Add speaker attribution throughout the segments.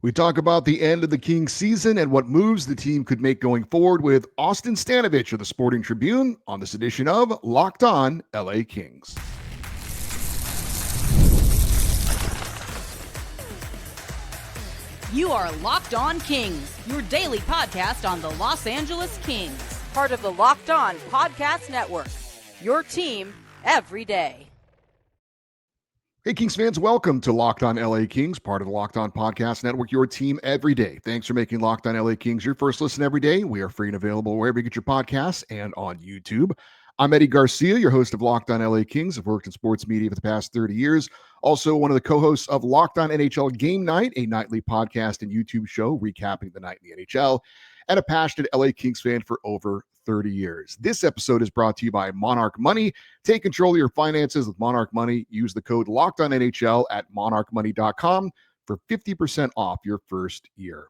Speaker 1: We talk about the end of the Kings season and what moves the team could make going forward with Austin Stanovich of the Sporting Tribune on this edition of Locked On LA Kings.
Speaker 2: You are Locked On Kings, your daily podcast on the Los Angeles Kings, part of the Locked On Podcast Network, your team every day.
Speaker 1: Hey, Kings fans, welcome to Locked On LA Kings, part of the Locked On Podcast Network, your team every day. Thanks for making Locked On LA Kings your first listen every day. We are free and available wherever you get your podcasts and on YouTube. I'm Eddie Garcia, your host of Locked On LA Kings. I've worked in sports media for the past 30 years. Also, one of the co-hosts of Locked On NHL Game Night, a nightly podcast and YouTube show recapping the night in the NHL, and a passionate LA Kings fan for over 30 years. This episode is brought to you by Monarch Money. Take control of your finances with Monarch Money. Use the code LOCKEDONNHL at monarchmoney.com for 50% off your first year.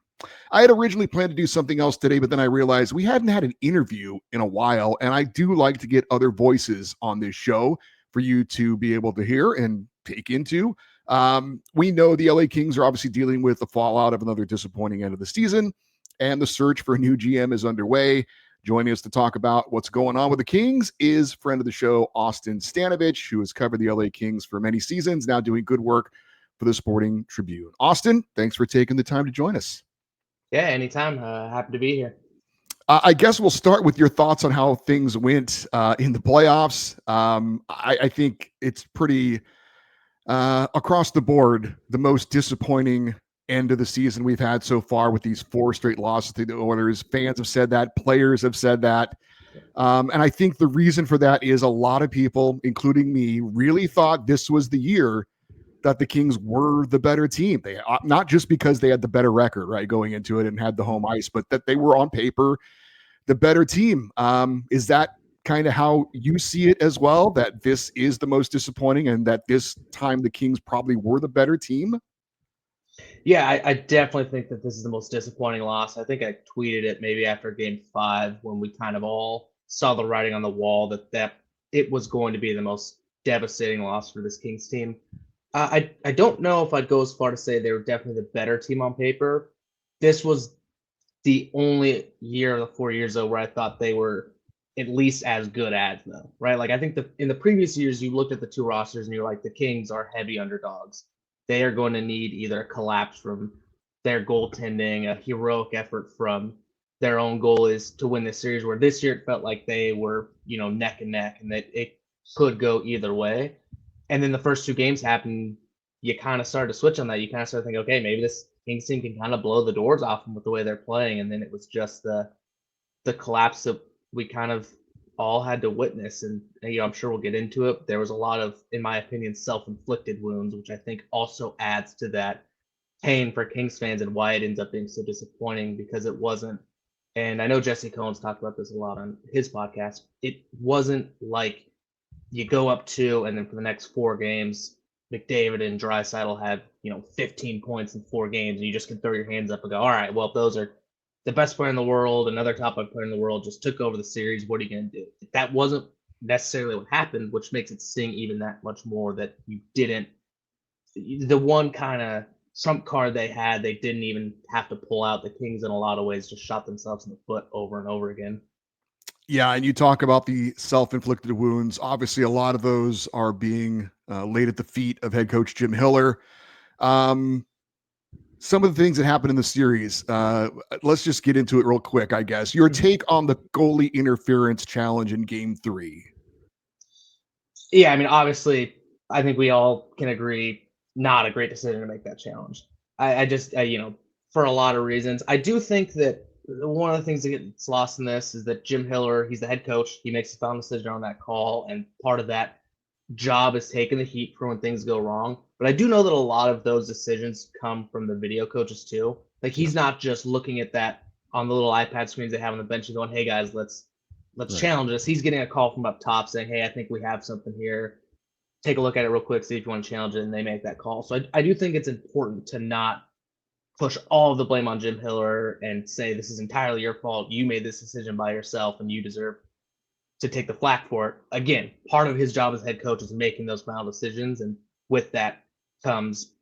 Speaker 1: I had originally planned to do something else today, but then I realized we hadn't had an interview in a while, and I do like to get other voices on this show for you to be able to hear and take into. We know the LA Kings are obviously dealing with the fallout of another disappointing end of the season, and the search for a new GM is underway. Joining us to talk about what's going on with the Kings is friend of the show, Austin Stanovich, who has covered the LA Kings for many seasons, now doing good work for the Sporting Tribune. Austin, thanks for taking the time to join us.
Speaker 3: Yeah, anytime. Happy to be here.
Speaker 1: I guess we'll start with your thoughts on how things went in the playoffs. I think it's pretty across the board, the most disappointing end of the season we've had so far with these 4 straight losses to the Oilers. Fans have said that. Players have said that. And I think the reason for that is a lot of people, including me, really thought this was the year that the Kings were the better team. They not just because they had the better record, right, going into it and had the home ice, but that they were on paper the better team. Is that kind of how you see it as well, that this is the most disappointing and that this time the Kings probably were the better team?
Speaker 3: Yeah, I definitely think that this is the most disappointing loss. I think I tweeted it maybe after Game 5 when we kind of all saw the writing on the wall that it was going to be the most devastating loss for this Kings team. I don't know if I'd go as far to say they were definitely the better team on paper. This was the only year of the 4 years, though, where I thought they were at least as good as, though, right? Like, I think in the previous years, you looked at the two rosters and you're like, the Kings are heavy underdogs. They are going to need either a collapse from their goaltending, a heroic effort from their own goalies to win this series, where this year it felt like they were, neck and neck, and that it could go either way. And then the first 2 games happened, you kind of started to switch on that. You kind of started thinking, okay, maybe this Kings team can kind of blow the doors off them with the way they're playing. And then it was just the collapse that we kind of all had to witness. And, I'm sure we'll get into it. There was a lot of, in my opinion, self-inflicted wounds, which I think also adds to that pain for Kings fans and why it ends up being so disappointing, because it wasn't, and I know Jesse Cohen's talked about this a lot on his podcast, it wasn't like you go up 2 and then for the next 4 games, McDavid and Draisaitl have, 15 points in 4 games, and you just can throw your hands up and go, all right, well, those are the best player in the world, another top player in the world just took over the series. What are you going to do? That wasn't necessarily what happened, which makes it sting even that much more that you didn't. The one kind of trump card they had, they didn't even have to pull out. The Kings, in a lot of ways, just shot themselves in the foot over and over again.
Speaker 1: Yeah, and you talk about the self-inflicted wounds. Obviously, a lot of those are being laid at the feet of head coach Jim Hiller. Some of the things that happened in the series, let's just get into it real quick, I guess. Your take on the goalie interference challenge in Game 3.
Speaker 3: Yeah, I mean, obviously, I think we all can agree, not a great decision to make that challenge. I just, for a lot of reasons. I do think that one of the things that gets lost in this is that Jim Hiller, he's the head coach. He makes the final decision on that call, and part of that job is taking the heat for when things go wrong. But I do know that a lot of those decisions come from the video coaches too. Like, he's not just looking at that on the little iPad screens they have on the bench and going, hey guys, let's challenge this. He's getting a call from up top saying, hey, I think we have something here. Take a look at it real quick, see if you want to challenge it, and they make that call. So I do think it's important to not push all of the blame on Jim Hiller and say this is entirely your fault. You made this decision by yourself and you deserve to take the flack for it. Again, part of his job as head coach is making those final decisions, and with that comes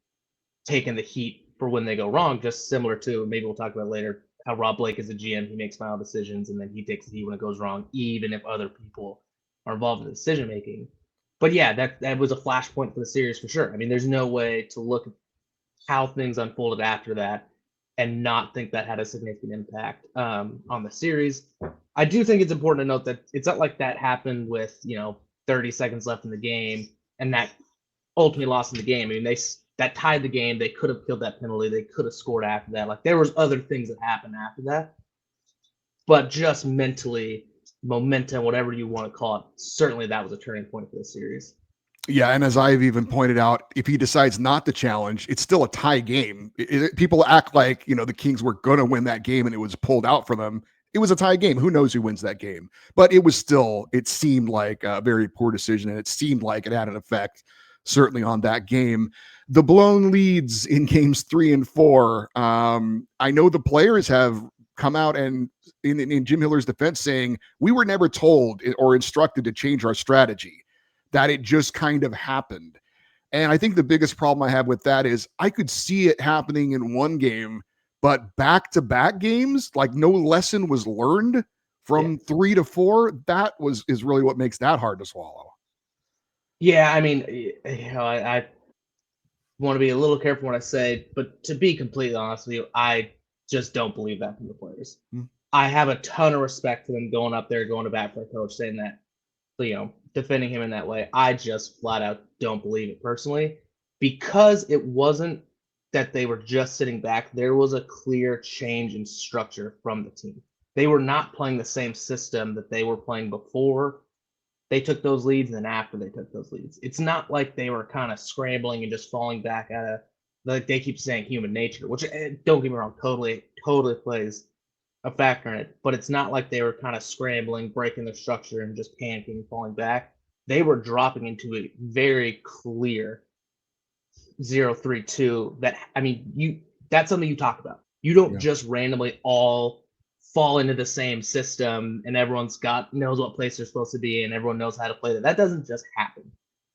Speaker 3: taking the heat for when they go wrong, just similar to, maybe we'll talk about later, how Rob Blake is a GM. He makes final decisions, and then he takes the heat when it goes wrong, even if other people are involved in the decision making. But yeah, that was a flashpoint for the series for sure. I mean, there's no way to look at how things unfolded after that and not think that had a significant impact on the series. I do think it's important to note that it's not like that happened with 30 seconds left in the game and that ultimately lost in the game. I mean, that tied the game. They could have killed that penalty. They could have scored after that. Like, there was other things that happened after that, but just mentally, momentum, whatever you want to call it, certainly that was a turning point for the series.
Speaker 1: Yeah, and as I've even pointed out, if he decides not to challenge, it's still a tie game. People act like, the Kings were going to win that game and it was pulled out from them. It was a tie game. Who knows who wins that game? But it seemed like a very poor decision, and it seemed like it had an effect, certainly, on that game. The blown leads in games 3 and 4. I know the players have come out and in Jim Hiller's defense saying, we were never told or instructed to change our strategy, that it just kind of happened. And I think the biggest problem I have with that is I could see it happening in one game, but back-to-back games, like no lesson was learned from 3 to 4. That is really what makes that hard to swallow.
Speaker 3: Yeah, I mean, I want to be a little careful what I say, but to be completely honest with you, I just don't believe that from the players. I have a ton of respect for them going up there, going to bat for a coach, saying that, defending him in that way. I just flat out don't believe it personally, because it wasn't that they were just sitting back. There was a clear change in structure from the team. They were not playing the same system that they were playing before they took those leads and then after they took those leads. It's not like they were kind of scrambling and just falling back at like they keep saying, human nature, which, don't get me wrong, totally plays a factor in it. But it's not like they were kind of scrambling, breaking the structure, and just panicking, falling back. They were dropping into a very clear 0-3-2. That's something you talk about. You don't just randomly all fall into the same system and everyone's knows what place they're supposed to be and everyone knows how to play that. That doesn't just happen.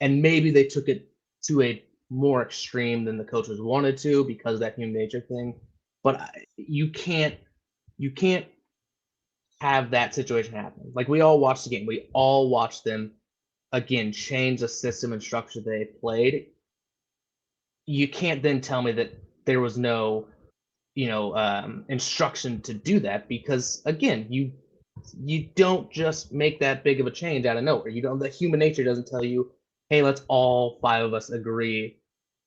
Speaker 3: And maybe they took it to a more extreme than the coaches wanted to because of that human nature thing. But you can't have that situation happen. Like, we all watched the game. We all watched them, again, change the system and structure they played. You can't then tell me that there was no instruction to do that, because again, you don't just make that big of a change out of nowhere. The human nature doesn't tell you, hey, let's all 5 of us agree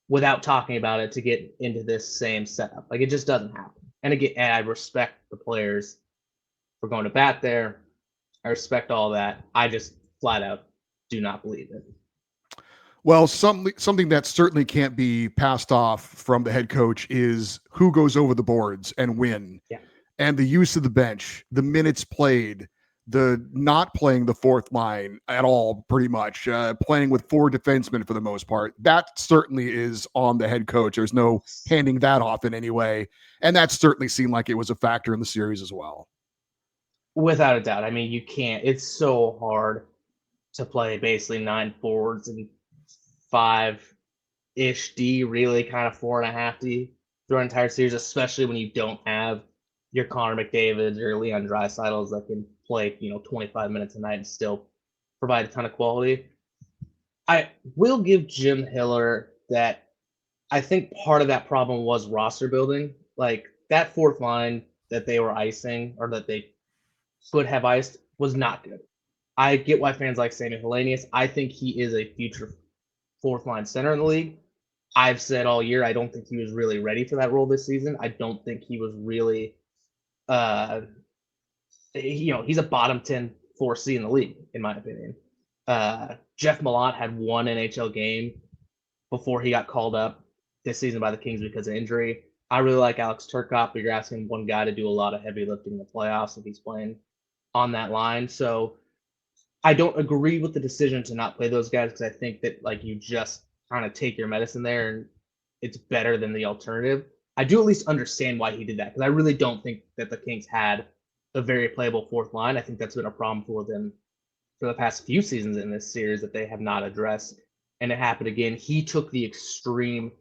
Speaker 3: without talking about it to get into this same setup. Like, it just doesn't happen. And again, I respect the players for going to bat there. I respect all that. I just flat out do not believe it.
Speaker 1: Well, something that certainly can't be passed off from the head coach is who goes over the boards and when.
Speaker 3: Yeah.
Speaker 1: And the use of the bench, the minutes played, the not playing the fourth line at all, pretty much, playing with 4 defensemen for the most part. That certainly is on the head coach. There's no handing that off in any way. And that certainly seemed like it was a factor in the series as well.
Speaker 3: Without a doubt. I mean, you can't. It's so hard to play basically 9 forwards and 5-ish D, really kind of 4.5 D through an entire series, especially when you don't have your Connor McDavids or Leon Draisaitl's that can play 25 minutes a night and still provide a ton of quality. I will give Jim Hiller that I think part of that problem was roster building. Like, that fourth line that they were icing, or that they could have iced, was not good. I get why fans like Sammy Helenius. I think he is a future fourth line center in the league. I've said all year I don't think he was really ready for that role this season. I don't think he was really he's a bottom 10 4C in the league, in my opinion. Jeff Malott had 1 NHL game before he got called up this season by the Kings because of injury. I really like Alex Turcotte, but you're asking one guy to do a lot of heavy lifting in the playoffs if he's playing on that line. So I don't agree with the decision to not play those guys, because I think that, like, you just kind of take your medicine there and it's better than the alternative. I do at least understand why he did that, because I really don't think that the Kings had a very playable fourth line. I think that's been a problem for them for the past few seasons in this series that they have not addressed. And it happened again. He took the extreme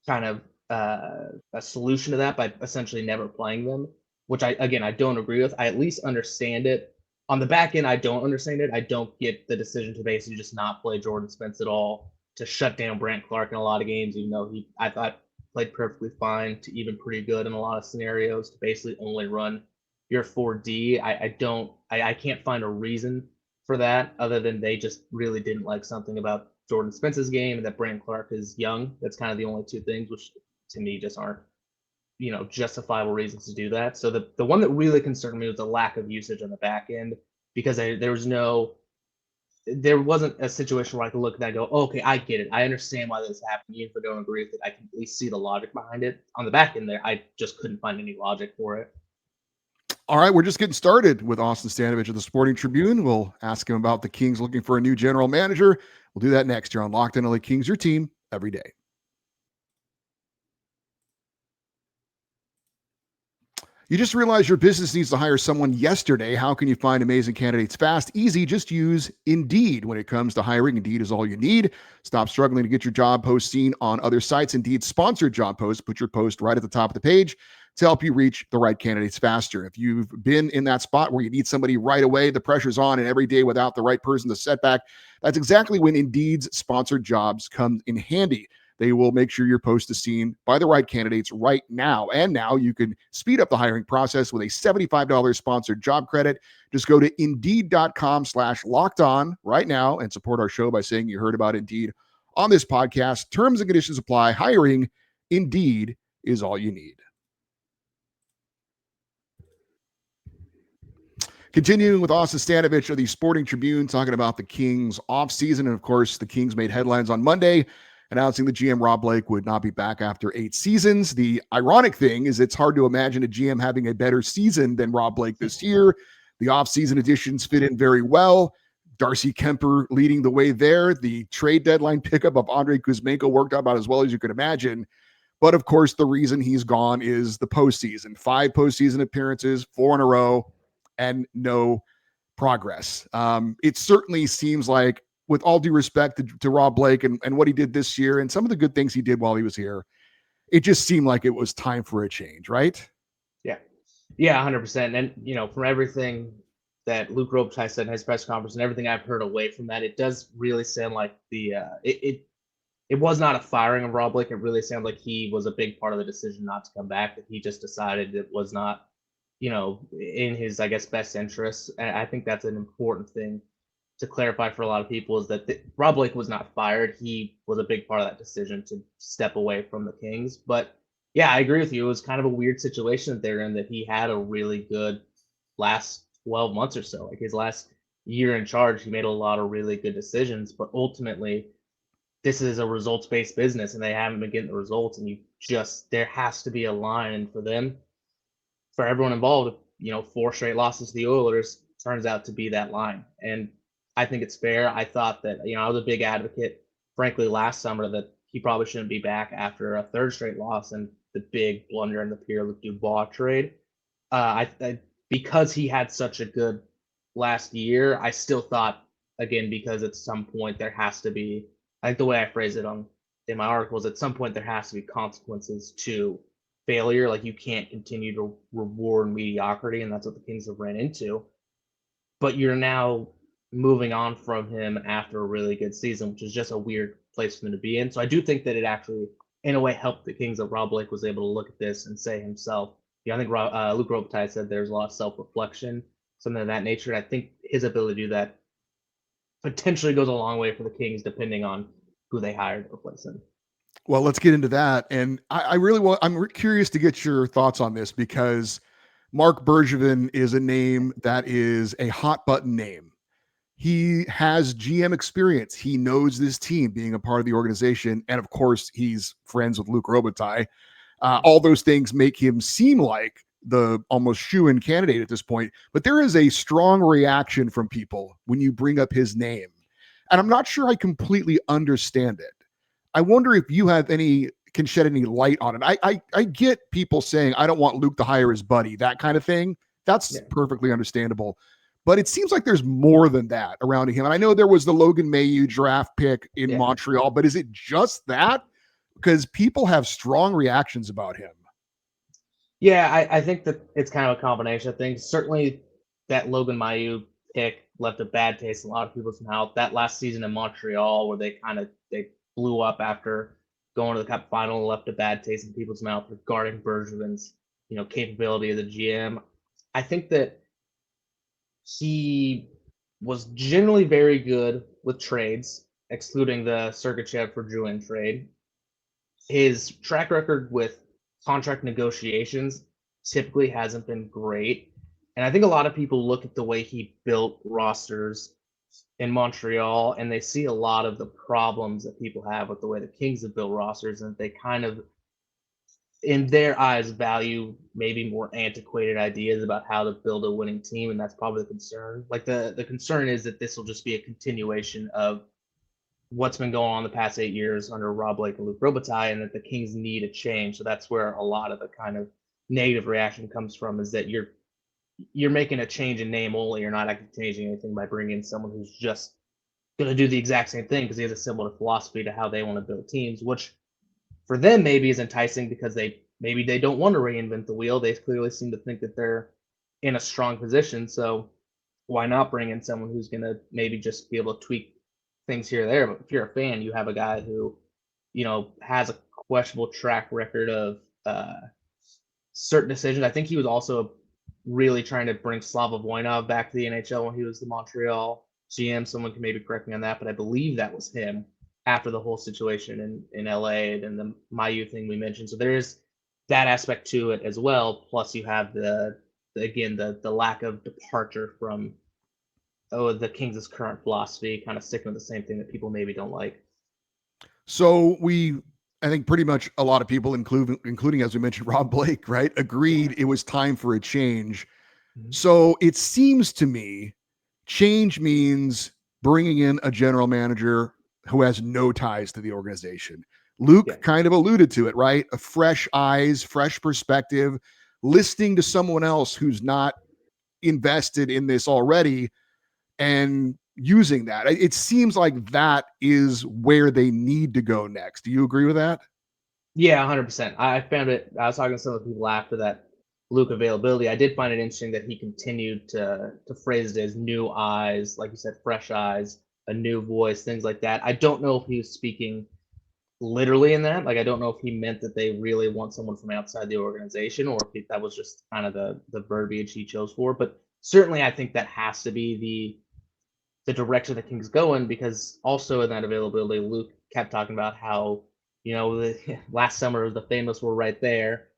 Speaker 3: kind of a solution to that by essentially never playing them, which I don't agree with. I at least understand it. On the back end, I don't understand it. I don't get the decision to basically just not play Jordan Spence at all, to shut down Brant Clark in a lot of games, even though I thought played perfectly fine to even pretty good in a lot of scenarios, to basically only run your 4D. I can't find a reason for that other than they just really didn't like something about Jordan Spence's game and that Brant Clark is young. That's kind of the only two things, which to me just aren't, justifiable reasons to do that. So the one that really concerned me was the lack of usage on the back end, because there wasn't a situation where I could look at that and go, oh, okay, I get it. I understand why this happened. Even if I don't agree with it, I can at least see the logic behind it. On the back end there, I just couldn't find any logic for it.
Speaker 1: All right, we're just getting started with Austin Stanovich of the Sporting Tribune. We'll ask him about the Kings looking for a new general manager. We'll do that next here on Locked On LA Kings, your team every day. You just realized your business needs to hire someone yesterday. How can you find amazing candidates fast? Easy. Just use Indeed. When it comes to hiring, Indeed is all you need. Stop struggling to get your job post seen on other sites. Indeed sponsored job posts. Put your post right at the top of the page to help you reach the right candidates faster. If you've been in that spot where you need somebody right away, the pressure's on, and every day without the right person, the setback, that's exactly when Indeed's sponsored jobs come in handy. They will make sure your post is seen by the right candidates right now. And now you can speed up the hiring process with a $75 sponsored job credit. Just go to Indeed.com/lockedon right now and support our show by saying you heard about Indeed on this podcast. Terms and conditions apply. Hiring, Indeed is all you need. Continuing with Austin Stanovich of the Sporting Tribune, talking about the Kings offseason. And of course, the Kings made headlines on Monday, announcing the GM Rob Blake would not be back after 8 seasons. The ironic thing is it's hard to imagine a GM having a better season than Rob Blake this year. The offseason additions fit in very well. Darcy Kemper leading the way there. The trade deadline pickup of Andrei Kuzmenko worked out about as well as you could imagine. But of course, the reason he's gone is the postseason. 5 postseason appearances, 4 in a row, and no progress. It certainly seems like, with all due respect to Rob Blake and what he did this year and some of the good things he did while he was here, it just seemed like it was time for a change, right?
Speaker 3: Yeah. Yeah, 100%. And, from everything that Luke Robitaille said in his press conference and everything I've heard away from that, it does really sound like it was not a firing of Rob Blake. It really sounded like he was a big part of the decision not to come back, that he just decided it was not, in his, I guess, best interests. And I think that's an important thing to clarify for a lot of people, is that Rob Blake was not fired. He was a big part of that decision to step away from the Kings. But yeah, I agree with you. It was kind of a weird situation that they're in, that he had a really good last 12 months or so. Like his last year in charge, he made a lot of really good decisions, but ultimately this is a results-based business and they haven't been getting the results. And there has to be a line for them, for everyone involved. 4 straight losses to the Oilers turns out to be that line. And I think it's fair. I thought that, I was a big advocate, frankly, last summer, that he probably shouldn't be back after a 3rd straight loss and the big blunder in the Pierre-Luc Dubois trade. Because he had such a good last year, I still thought, again, because at some point there has to be, I think the way I phrased it in my article is, at some point there has to be consequences to failure. Like, you can't continue to reward mediocrity, and that's what the Kings have ran into. But you're now moving on from him after a really good season, which is just a weird place for him to be in. So I do think that it actually, in a way, helped the Kings that Rob Blake was able to look at this and say himself, I think Luke Robitaille said there's a lot of self-reflection, something of that nature. And I think his ability to do that potentially goes a long way for the Kings, depending on who they hire to replace him.
Speaker 1: Well, let's get into that. And I'm curious to get your thoughts on this, because Mark Bergevin is a name that is a hot button name. He has GM experience. He knows this team, being a part of the organization. And of course, he's friends with Luke Robitaille. All those things make him seem like the almost shoo-in candidate at this point. But there is a strong reaction from people when you bring up his name. And I'm not sure I completely understand it. I wonder if you can shed any light on it. I get people saying, I don't want Luke to hire his buddy, that kind of thing. That's perfectly understandable. But it seems like there's more than that around him. And I know there was the Logan Mailloux draft pick in Montreal, but is it just that? because people have strong reactions about him.
Speaker 3: Yeah, I think that it's kind of a combination of things. Certainly, that Logan Mailloux pick left a bad taste in a lot of people's mouth. That last season in Montreal, where they blew up after going to the Cup final, left a bad taste in people's mouth regarding Bergevin's capability as a GM. I think that he was generally very good with trades, excluding the Sergachev for Drouin trade. His track record with contract negotiations typically hasn't been great. And I think a lot of people look at the way he built rosters in Montreal and they see a lot of the problems that people have with the way the Kings have built rosters, and they kind of, in their eyes, value maybe more antiquated ideas about how to build a winning team. And that's probably the concern. Like the concern is that this will just be a continuation of what's been going on the past 8 years under Rob Blake and Luc Robitaille, and that the Kings need a change. So that's where a lot of the kind of negative reaction comes from, is that you're making a change in name only. You're not actually changing anything by bringing in someone who's just going to do the exact same thing because he has a similar philosophy to how they want to build teams, which for them maybe is enticing because they don't want to reinvent the wheel. They clearly seem to think that they're in a strong position. So why not bring in someone who's going to maybe just be able to tweak things here or there? But if you're a fan, you have a guy who, has a questionable track record of certain decisions. I think he was also really trying to bring Slava Voinov back to the NHL when he was the Montreal GM. Someone can maybe correct me on that, but I believe that was him after the whole situation in LA and the Mailloux thing we mentioned. So there is that aspect to it as well. Plus you have the lack of departure from the Kings' current philosophy, kind of sticking with the same thing that people maybe don't like.
Speaker 1: So I think pretty much a lot of people, including, as we mentioned, Rob Blake, right, agreed it was time for a change. Mm-hmm. So it seems to me change means bringing in a general manager who has no ties to the organization. Luke kind of alluded to it, right? A fresh eyes, fresh perspective, listening to someone else who's not invested in this already and using that. It seems like that is where they need to go next. Do you agree with that?
Speaker 3: Yeah, 100%. I found it. I was talking to some of the people after that Luke availability. I did find it interesting that he continued to phrase it as new eyes, like you said, fresh eyes, a new voice, things like that. I don't know if he was speaking literally in that. Like, I don't know if he meant that they really want someone from outside the organization, or if that was just kind of the verbiage he chose for. But certainly, I think that has to be the direction the Kings go in, because also in that availability, Luke kept talking about how, last summer the famous were right there.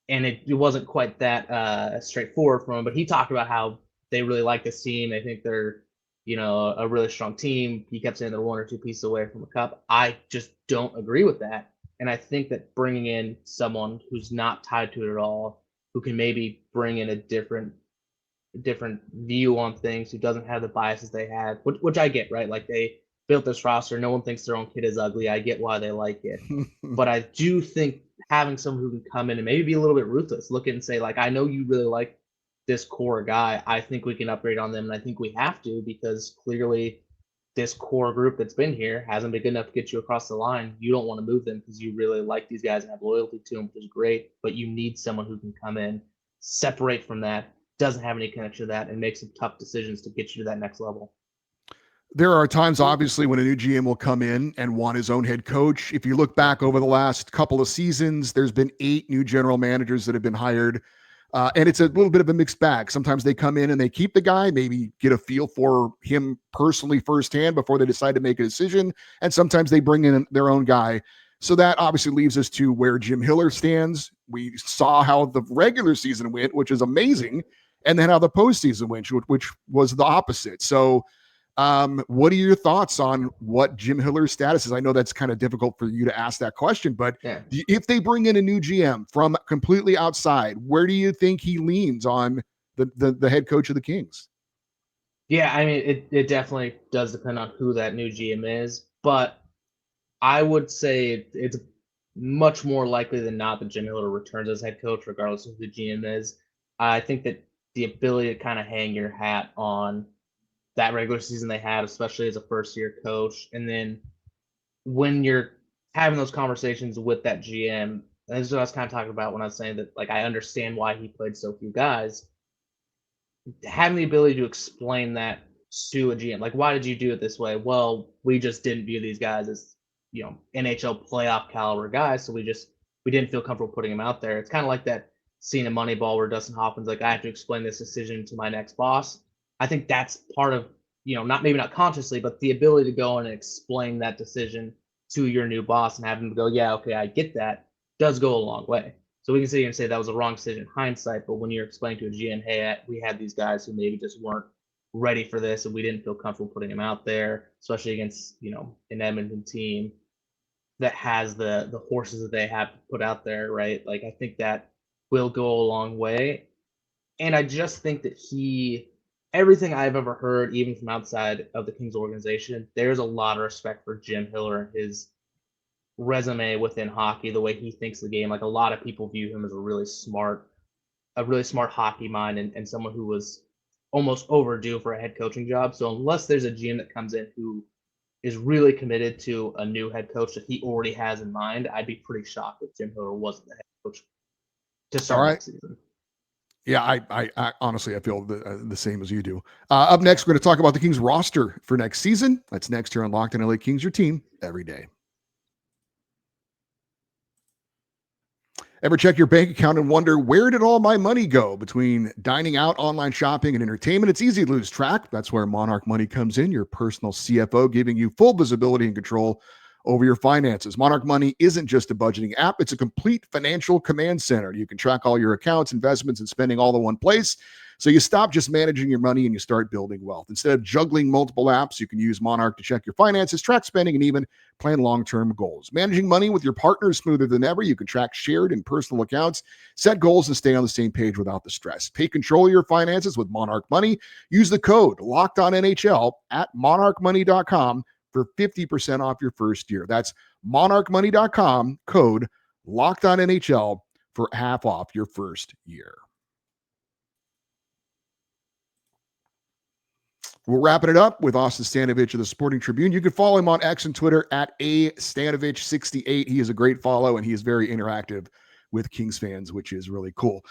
Speaker 3: And it wasn't quite that straightforward from him, but he talked about how they really like this team. They think they're, a really strong team. He kept saying they're one or two pieces away from a cup. I just don't agree with that. And I think that bringing in someone who's not tied to it at all, who can maybe bring in a different view on things, who doesn't have the biases they had, which I get, right? Like, they built this roster. No one thinks their own kid is ugly. I get why they like it. But I do think having someone who can come in and maybe be a little bit ruthless, look at and say, like, I know you really like this core guy. I think we can upgrade on them, and I think we have to, because clearly this core group that's been here hasn't been good enough to get you across the line. You don't want to move them because you really like these guys and have loyalty to them, which is great, but you need someone who can come in, separate from that, doesn't have any connection to that, and make some tough decisions to get you to that next level.
Speaker 1: There are times, obviously, when a new GM will come in and want his own head coach. If you look back over the last couple of seasons, there's been 8 new general managers that have been hired. And it's a little bit of a mixed bag. Sometimes they come in and they keep the guy, maybe get a feel for him personally firsthand before they decide to make a decision. And sometimes they bring in their own guy. So that obviously leaves us to where Jim Hiller stands. We saw how the regular season went, which is amazing, and then how the postseason went, which was the opposite. So what are your thoughts on what Jim Hiller's status is? I know that's kind of difficult for you to ask that question, but if they bring in a new GM from completely outside, where do you think he leans on the head coach of the Kings?
Speaker 3: Yeah, I mean, it definitely does depend on who that new GM is, but I would say it's much more likely than not that Jim Hiller returns as head coach, regardless of who the GM is. I think that the ability to kind of hang your hat on that regular season they had, especially as a first-year coach, and then when you're having those conversations with that GM. And this is what I was kind of talking about when I was saying that, like, I understand why he played so few guys. Having the ability to explain that to a GM, like, why did you do it this way? Well, we just didn't view these guys as, NHL playoff caliber guys, so we didn't feel comfortable putting them out there. It's kind of like that scene in Moneyball where Dustin Hoffman's like, I have to explain this decision to my next boss. I think that's part of, not consciously, but the ability to go in and explain that decision to your new boss and have them go, yeah, okay, I get that, does go a long way. So we can sit here and say that was a wrong decision in hindsight, but when you're explaining to a GM, hey, we had these guys who maybe just weren't ready for this and we didn't feel comfortable putting them out there, especially against, an Edmonton team that has the horses that they have to put out there, right? Like, I think that will go a long way. And I just think that everything I've ever heard, even from outside of the Kings organization, there's a lot of respect for Jim Hiller and his resume within hockey, the way he thinks the game. Like, a lot of people view him as a really smart hockey mind and someone who was almost overdue for a head coaching job. So unless there's a GM that comes in who is really committed to a new head coach that he already has in mind, I'd be pretty shocked if Jim Hiller wasn't the head coach to
Speaker 1: All
Speaker 3: start
Speaker 1: right.
Speaker 3: next season.
Speaker 1: Yeah, I honestly, I feel the same as you do. Up next, we're going to talk about the Kings roster for next season. That's next here on Locked On LA Kings, your team every day. Ever check your bank account and wonder, where did all my money go? Between dining out, online shopping, and entertainment, it's easy to lose track. That's where Monarch Money comes in, your personal CFO, giving you full visibility and control over your finances. Monarch Money isn't just a budgeting app, it's a complete financial command center. You can track all your accounts, investments, and spending all in one place. So you stop just managing your money and you start building wealth. Instead of juggling multiple apps, you can use Monarch to check your finances, track spending, and even plan long-term goals. Managing money with your partner is smoother than ever. You can track shared and personal accounts, set goals, and stay on the same page without the stress. Take control of your finances with Monarch Money. Use the code LOCKEDONNHL at monarchmoney.com for 50% off your first year. That's monarchmoney.com, code LOCKEDONNHL for half off your first year. We're wrapping it up with Austin Stanovich of the Sporting Tribune. You can follow him on X and Twitter at @Stanovich68. He is a great follow, and he is very interactive with Kings fans, which is really cool.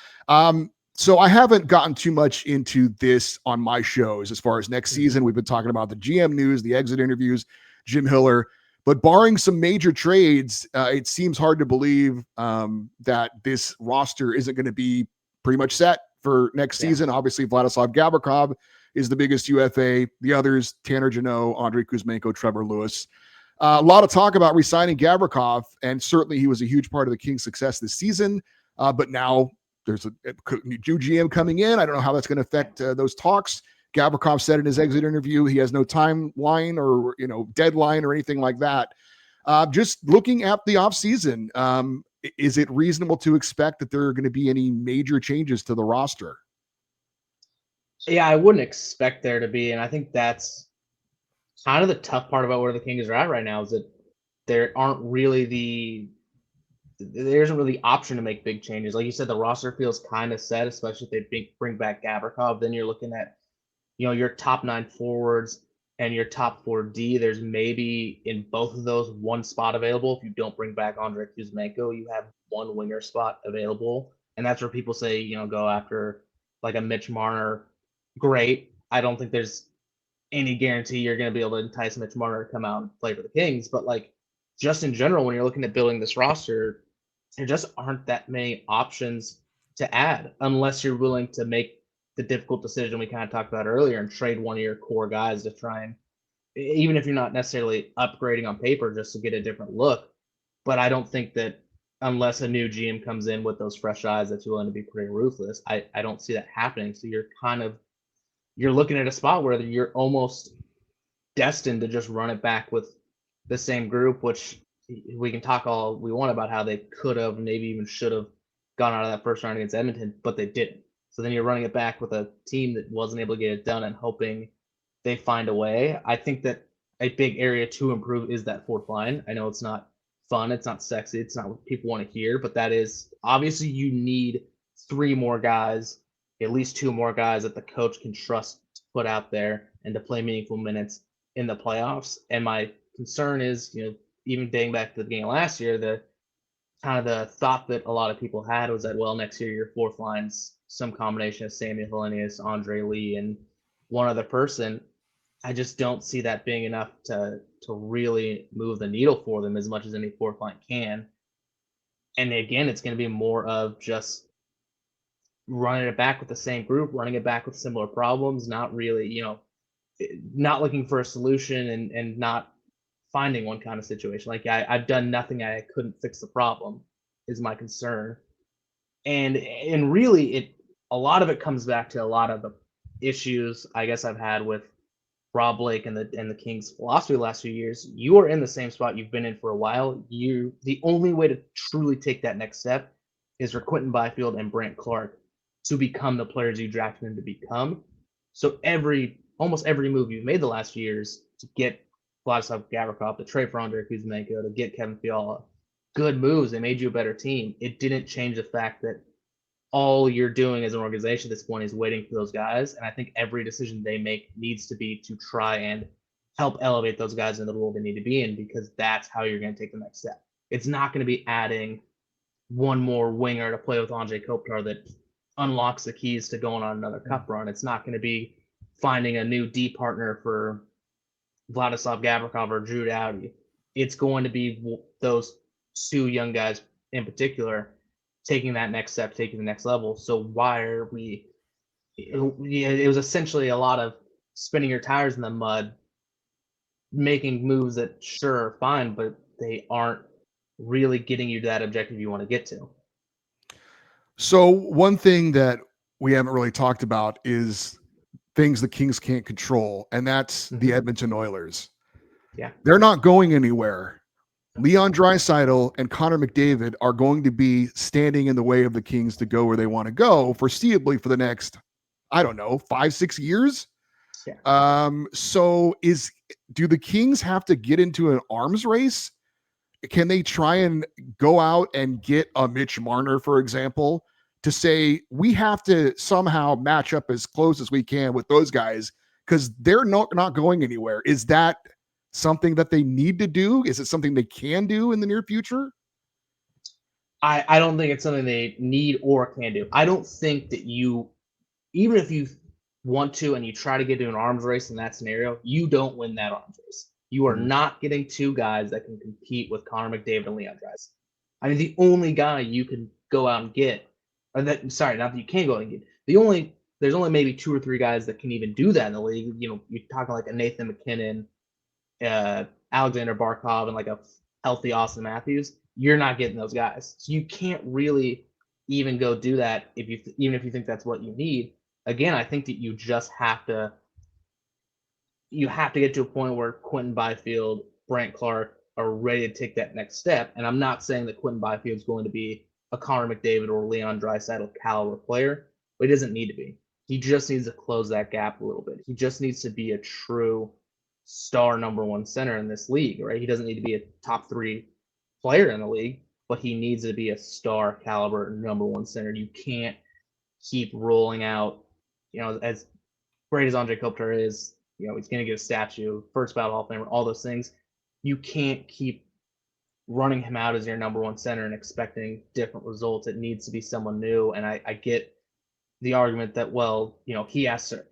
Speaker 1: So I haven't gotten too much into this on my shows as far as next season. We've been talking about the GM news, the exit interviews, Jim Hiller. But barring some major trades, it seems hard to believe that this roster isn't going to be pretty much set for next season. Obviously, Vladislav Gavrikov is the biggest UFA. The others, Tanner Jeannot, Andrei Kuzmenko, Trevor Lewis. A lot of talk about re-signing Gavrikov, and certainly he was a huge part of the Kings' success this season. But now there's a new GM coming in. I don't know how that's going to affect those talks. Gavrikov said in his exit interview he has no timeline or deadline or anything like that. Just looking at the offseason, is it reasonable to expect that there are going to be any major changes to the roster?
Speaker 3: Yeah, I wouldn't expect there to be, and I think that's kind of the tough part about where the Kings are at right now is that there isn't really the option to make big changes. Like you said, the roster feels kind of set, especially if they bring back Gavrikov. Then you're looking at, your top 9 forwards and your top 4D. There's maybe in both of those one spot available. If you don't bring back Andrei Kuzmenko, you have one winger spot available, and that's where people say, go after like a Mitch Marner. Great. I don't think there's any guarantee you're going to be able to entice Mitch Marner to come out and play for the Kings. But like, just in general, when you're looking at building this roster, there just aren't that many options to add unless you're willing to make the difficult decision we kind of talked about earlier and trade one of your core guys to try and, even if you're not necessarily upgrading on paper, just to get a different look. But I don't think that unless a new GM comes in with those fresh eyes that's willing to be pretty ruthless, I don't see that happening. So you're looking at a spot where you're almost destined to just run it back with the same group, which we can talk all we want about how they could have, maybe even should have gone out of that first round against Edmonton, but they didn't. So then you're running it back with a team that wasn't able to get it done and hoping they find a way. I think that a big area to improve is that fourth line. I know it's not fun, it's not sexy, it's not what people want to hear, but that is obviously you need 3 more guys, at least 2 more guys that the coach can trust to put out there and to play meaningful minutes in the playoffs. And my concern is, even dating back to the beginning of last year, the kind of the thought that a lot of people had was that, well, next year your fourth line's some combination of Samuel Hellenius, Andre Lee, and one other person. I just don't see that being enough to really move the needle for them as much as any fourth line can. And again, it's going to be more of just running it back with the same group, running it back with similar problems, not really, not looking for a solution and not finding one kind of situation. Like I've done nothing, I couldn't fix the problem is my concern. And really a lot of it comes back to a lot of the issues I guess I've had with Rob Blake and the Kings philosophy the last few years. You are in the same spot you've been in for a while. The only way to truly take that next step is for Quentin Byfield and Brant Clark to become the players you drafted them to become. So almost every move you've made the last few years to get Vladislav Gavrikov, to trade for Andrei Kuzmenko, to get Kevin Fiala, good moves. They made you a better team. It didn't change the fact that all you're doing as an organization at this point is waiting for those guys. And I think every decision they make needs to be to try and help elevate those guys in the role they need to be in, because that's how you're going to take the next step. It's not going to be adding one more winger to play with Andrei Kopitar that unlocks the keys to going on another cup run. It's not going to be finding a new D partner for Vladislav Gavrikov or Drew Doughty. It's going to be those two young guys in particular taking that next step, taking the next level. So why are we? It was essentially a lot of spinning your tires in the mud, making moves that sure are fine, but they aren't really getting you to that objective you want to get to.
Speaker 1: So one thing that we haven't really talked about is things the Kings can't control, and that's the Edmonton Oilers.
Speaker 3: Yeah.
Speaker 1: They're not going anywhere. Leon Draisaitl and Connor McDavid are going to be standing in the way of the Kings to go where they want to go, foreseeably for the next, 5-6 years.
Speaker 3: Yeah.
Speaker 1: So do the Kings have to get into an arms race? Can they try and go out and get a Mitch Marner, for example, to say we have to somehow match up as close as we can with those guys because they're not going anywhere? Is that something that they need to do? Is it something they can do in the near future?
Speaker 3: I don't think it's something they need or can do. I don't think that even if you want to and you try to get to an arms race in that scenario, you don't win that arms race. You are not getting two guys that can compete with Connor McDavid and Leon Draisaitl. I mean, the only guy you can go out and get, not that you can go out and get. There's only maybe two or three guys that can even do that in the league. You're talking like a Nathan McKinnon, Alexander Barkov, and like a healthy Austin Matthews. You're not getting those guys, so you can't really even go do that even if you think that's what you need. Again, I think that you just have to get to a point where Quentin Byfield, Brant Clark are ready to take that next step. And I'm not saying that Quentin Byfield is going to be a Connor McDavid or Leon Draisaitl caliber player, but he doesn't need to be. He just needs to close that gap a little bit. He just needs to be a true star number one center in this league, right? He doesn't need to be a top three player in the league, but he needs to be a star caliber number one center. You can't keep rolling out, as great as Andrei Kopitar is, he's going to get a statue, first ballot Hall of Famer, all those things. You can't keep running him out as your number one center and expecting different results. It needs to be someone new. And I get the argument that, he has to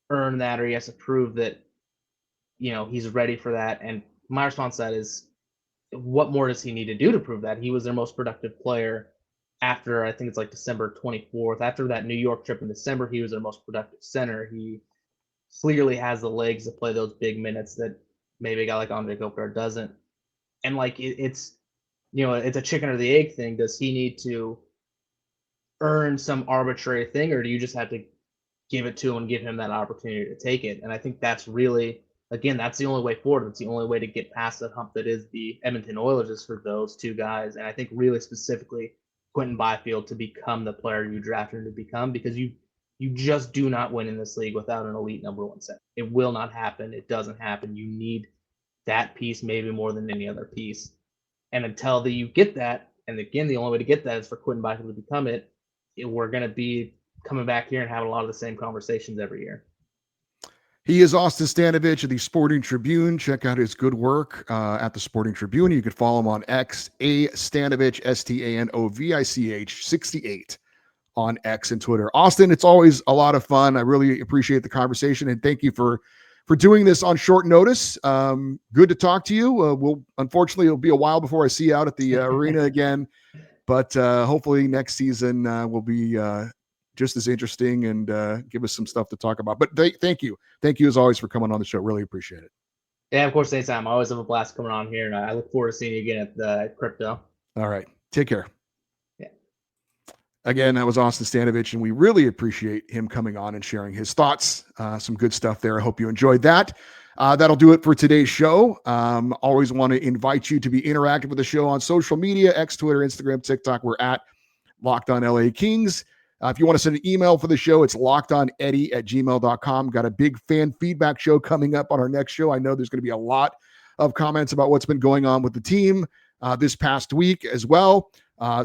Speaker 3: earn that, or he has to prove that, he's ready for that. And my response to that is, what more does he need to do to prove that? He was their most productive player after, I think it's like December 24th. After that New York trip in December, he was their most productive center. He clearly has the legs to play those big minutes that maybe a guy like Andrei Kopitar doesn't. And like it's a chicken or the egg thing. Does he need to earn some arbitrary thing, or do you just have to give it to him and give him that opportunity to take it? And I think that's really, again, that's the only way forward. It's the only way to get past that hump that is the Edmonton Oilers, is for those two guys. And I think really specifically Quentin Byfield to become the player you drafted him to become, because you just do not win in this league without an elite number one center. It will not happen. It doesn't happen. You need that piece maybe more than any other piece. And until you get that, and again, the only way to get that is for Quentin Byfield to become it, we're going to be coming back here and having a lot of the same conversations every year.
Speaker 1: He is Austin Stanovich of the Sporting Tribune. Check out his good work at the Sporting Tribune. You can follow him on X, A Stanovich, Stanovich 68 on X and Twitter. Austin, it's always a lot of fun. I really appreciate the conversation, and thank you for doing this on short notice. Good to talk to you. Unfortunately, it'll be a while before I see you out at the arena again, but hopefully next season will be just as interesting and give us some stuff to talk about. But thank you. Thank you as always for coming on the show. Really appreciate it.
Speaker 3: Yeah, of course, anytime. I always have a blast coming on here, and I look forward to seeing you again at the crypto.
Speaker 1: All right. Take care.
Speaker 3: Yeah.
Speaker 1: Again, that was Austin Stanovich, and we really appreciate him coming on and sharing his thoughts. Some good stuff there. I hope you enjoyed that. That'll do it for today's show. Always want to invite you to be interactive with the show on social media, X, Twitter, Instagram, TikTok. We're at Locked On LA Kings. If you want to send an email for the show, it's lockedoneddie@gmail.com. Got a big fan feedback show coming up on our next show. I know there's going to be a lot of comments about what's been going on with the team this past week as well.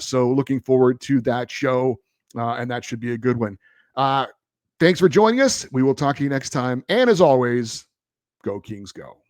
Speaker 1: So looking forward to that show, and that should be a good one. Thanks for joining us. We will talk to you next time. And as always, go Kings, go.